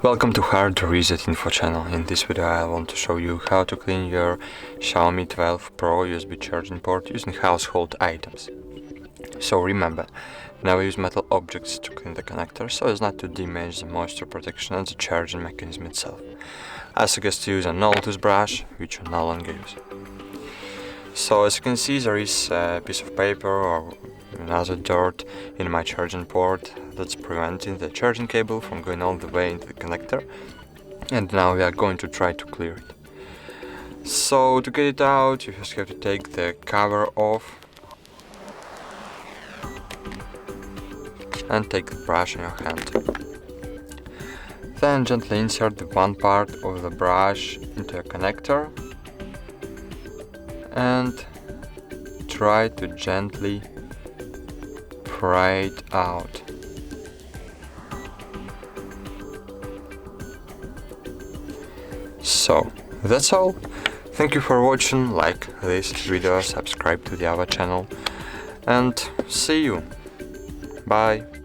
Welcome to HardReset.Info channel. In this video I want to show you how to clean your Xiaomi 12 Pro USB charging port using household items. So remember, never use metal objects to clean the connector so as not to damage the moisture protection and the charging mechanism itself. I suggest to use an old toothbrush, which I no longer use. So as you can see, there is a piece of paper or another dirt in my charging port that's preventing the charging cable from going all the way into the connector, and now we are going to try to clear it. So to get it out, you just have to take the cover off and take the brush in your hand. Then gently insert the one part of the brush into a connector and try to gently pry it out. So that's all. Thank you for watching. Like this video, subscribe to the other channel, and see you. Bye.